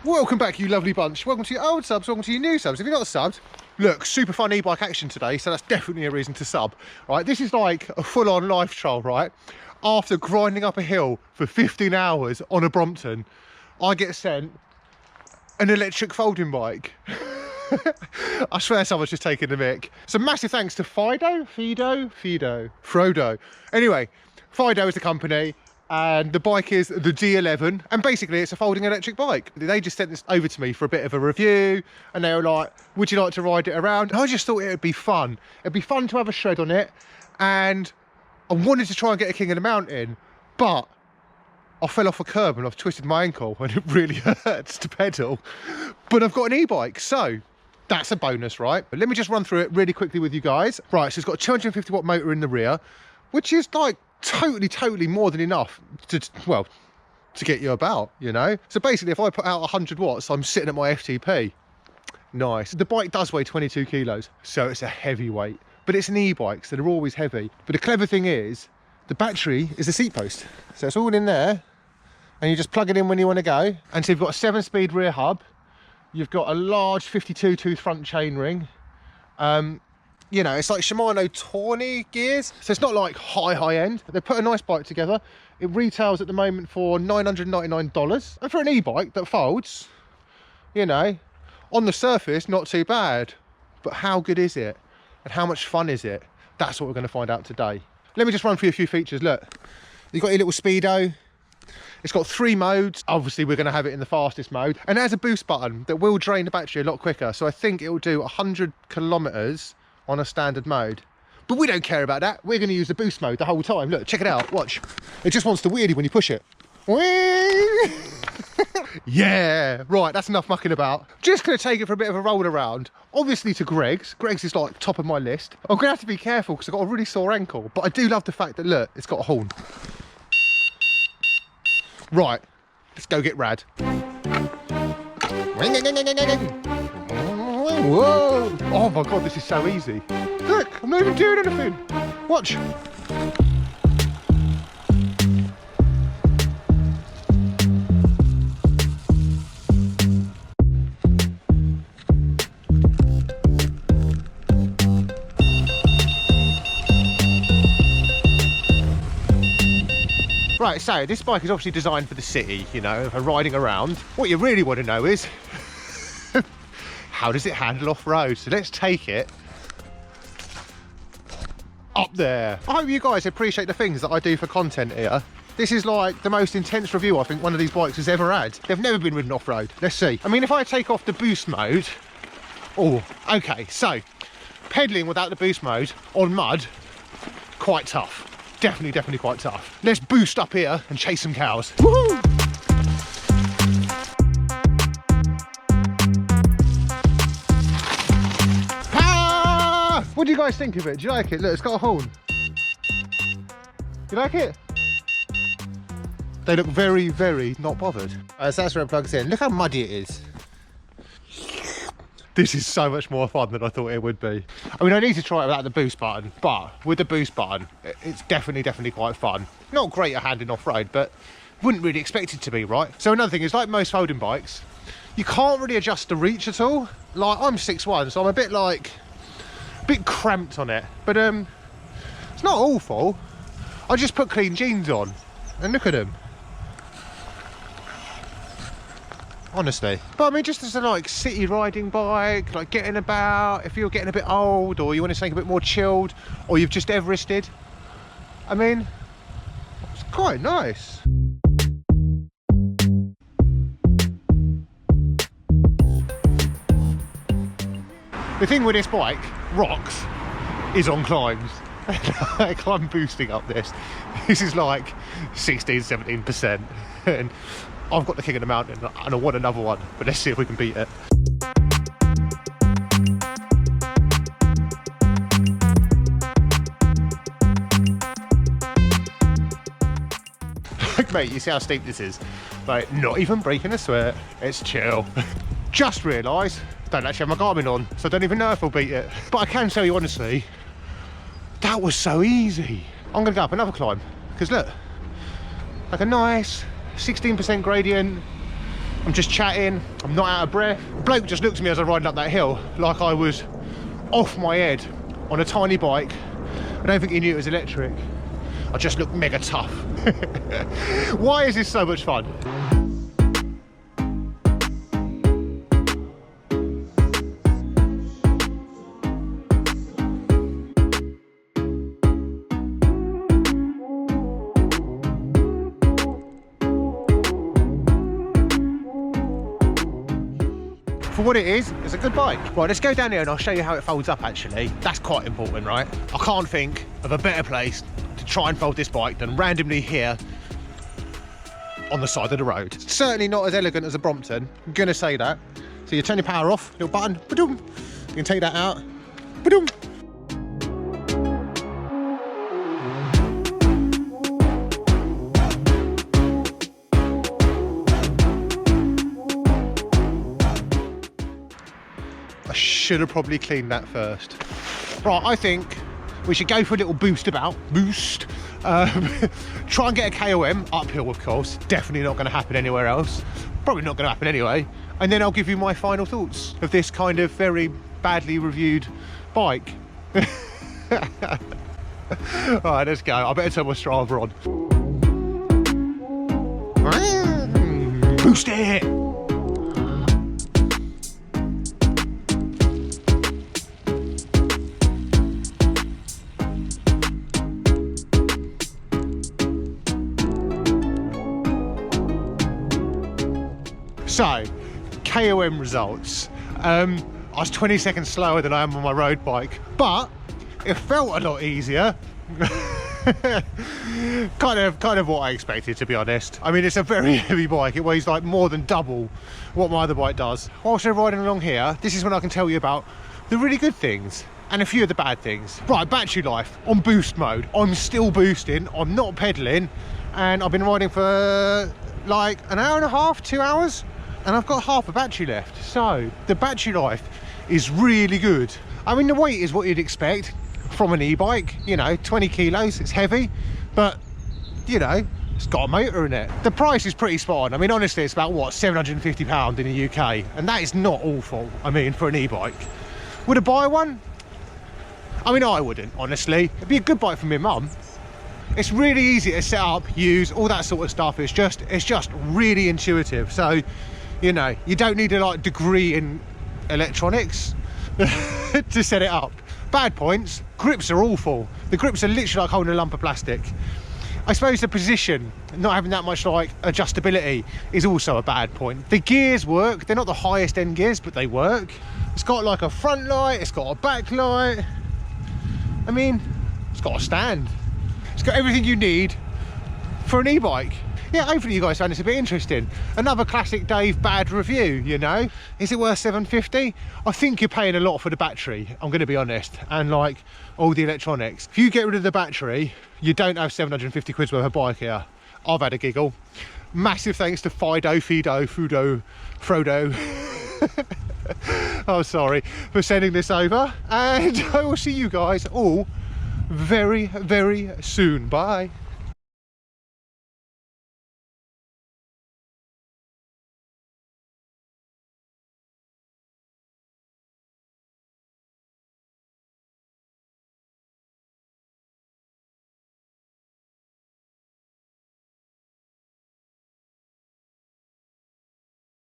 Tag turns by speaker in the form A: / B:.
A: Welcome back, you lovely bunch. Welcome to your old subs, welcome to your new subs. If you're not subbed, look, super fun e-bike action today, so that's definitely a reason to sub. Right, this is like a full-on life trial, right? After grinding up a hill for 15 hours on a Brompton, I get sent an electric folding bike. I swear someone's just taking the mic. So massive thanks to Frodo. Anyway, Fiido is the company. And the bike is the D11, and basically it's a folding electric bike. They just sent this over to me for a bit of a review, and they were like, would you like to ride it around? And I just thought it would be fun. It'd be fun to have a shred on it, and I wanted to try and get a king of the mountain, but I fell off a curb and I've twisted my ankle and it really hurts to pedal. But I've got an e-bike, so that's a bonus, right? But let me just run through it really quickly with you guys. Right, so it's got a 250 watt motor in the rear, which is like totally more than enough to get you about, you know. So basically if I put out 100 watts, I'm sitting at my FTP. Nice. The bike does weigh 22 kilos, so it's a heavy weight, but it's an e-bike, so they're always heavy. But the clever thing is the battery is a seat post, so it's all in there and you just plug it in when you want to go. And so you've got a 7-speed rear hub, you've got a large 52 tooth front chainring. You know, it's like Shimano Tawny gears, so it's not like high end. They put a nice bike together. It retails at the moment for $999, and for an e-bike that folds, you know, on the surface not too bad. But how good is it, and how much fun is it? That's what we're going to find out today. Let me just run through a few features. Look, you've got your little speedo. It's got 3 modes. Obviously we're going to have it in the fastest mode, and it has a boost button that will drain the battery a lot quicker, so I think it will do 100 kilometers on a standard mode. But we don't care about that. We're going to use the boost mode the whole time. Look, check it out, watch. It just wants to wheelie when you push it. Yeah, right, that's enough mucking about. Just going to take it for a bit of a roll around, obviously to Greg's is like top of my list. I'm going to have to be careful because I've got a really sore ankle, but I do love the fact that, look, it's got a horn. Right, let's go get rad. Whoa! Oh my god, this is so easy. Look, I'm not even doing anything. Watch. Right, so this bike is obviously designed for the city, you know, for riding around. What you really want to know is how does it handle off-road? So let's take it up there. I hope you guys appreciate the things that I do for content here. This is like the most intense review I think one of these bikes has ever had. They've never been ridden off-road. Let's see. I mean, if I take off the boost mode, oh, okay, so pedaling without the boost mode on mud, quite tough. Definitely quite tough. Let's boost up here and chase some cows. Woohoo! What do you guys think of it? Do you like it? Look, it's got a horn. You like it? They look very not bothered. So that's where it plugs in. Look how muddy it is. This is so much more fun than I thought it would be. I mean, I need to try it without the boost button, but with the boost button, it's definitely quite fun. Not great at handling off-road, but wouldn't really expect it to be, right? So another thing is, like most folding bikes, you can't really adjust the reach at all. Like, I'm 6'1", so I'm a bit cramped on it, but it's not awful. I just put clean jeans on and look at them, honestly. But I mean, just as a like city riding bike, like getting about, if you're getting a bit old or you want to something a bit more chilled, or you've just Everested, I mean, it's quite nice. The thing with this bike, rocks, is on climbs. Like, I'm boosting up this. This is like 16-17%. And I've got the king of the mountain and I want another one. But let's see if we can beat it. Like, mate, you see how steep this is? Like, not even breaking a sweat. It's chill. Just realised don't actually have my Garmin on, so I don't even know if I'll beat it. But I can tell you honestly, that was so easy. I'm gonna go up another climb, because look, like a nice 16% gradient, I'm just chatting, I'm not out of breath. The bloke just looked at me as I was riding up that hill, like I was off my head on a tiny bike. I don't think he knew it was electric. I just looked mega tough. Why is this so much fun? For what it is, it's a good bike. Right, let's go down here and I'll show you how it folds up actually. That's quite important, right? I can't think of a better place to try and fold this bike than randomly here on the side of the road. It's certainly not as elegant as a Brompton, I'm gonna say that. So you turn your power off, little button, ba-doom. You can take that out, ba-doom. Should have probably cleaned that first. Right, I think we should go for a little boost. Try and get a KOM uphill, of course. Definitely not going to happen anywhere else. Probably not going to happen anyway. And then I'll give you my final thoughts of this kind of very badly reviewed bike. All right, let's go. I better turn my Strava on. Boost it! So, KOM results. I was 20 seconds slower than I am on my road bike, but it felt a lot easier. kind of what I expected, to be honest. I mean, it's a very heavy bike. It weighs like more than double what my other bike does. Whilst we're riding along here, this is when I can tell you about the really good things and a few of the bad things. Right, battery life on boost mode. I'm still boosting, I'm not pedaling, and I've been riding for like an hour and a half, 2 hours. And I've got half a battery left. So the battery life is really good. I mean, the weight is what you'd expect from an e-bike, you know, 20 kilos, it's heavy, but you know, it's got a motor in it. The price is pretty spot on. I mean, honestly, it's about what, £750 in the UK, and that is not awful, I mean, for an e-bike. Would I buy one? I mean, I wouldn't, honestly. It'd be a good bike for my mum. It's really easy to set up, use, all that sort of stuff. It's just really intuitive. So, you know, you don't need a like degree in electronics to set it up. Bad points, grips are awful. The grips are literally like holding a lump of plastic. I suppose the position, not having that much like adjustability, is also a bad point. The gears work, they're not the highest end gears, but they work. It's got like a front light, it's got a back light. I mean, it's got a stand. It's got everything you need for an e-bike. Yeah, hopefully you guys found this a bit interesting. Another classic Dave bad review, you know. Is it worth $750? I think you're paying a lot for the battery, I'm going to be honest, and like all the electronics. If you get rid of the battery, you don't have 750 quid worth of bike here. I've had a giggle. Massive thanks to Fiido, Frodo. Oh, sorry for sending this over, and I will see you guys all very, very soon. Bye.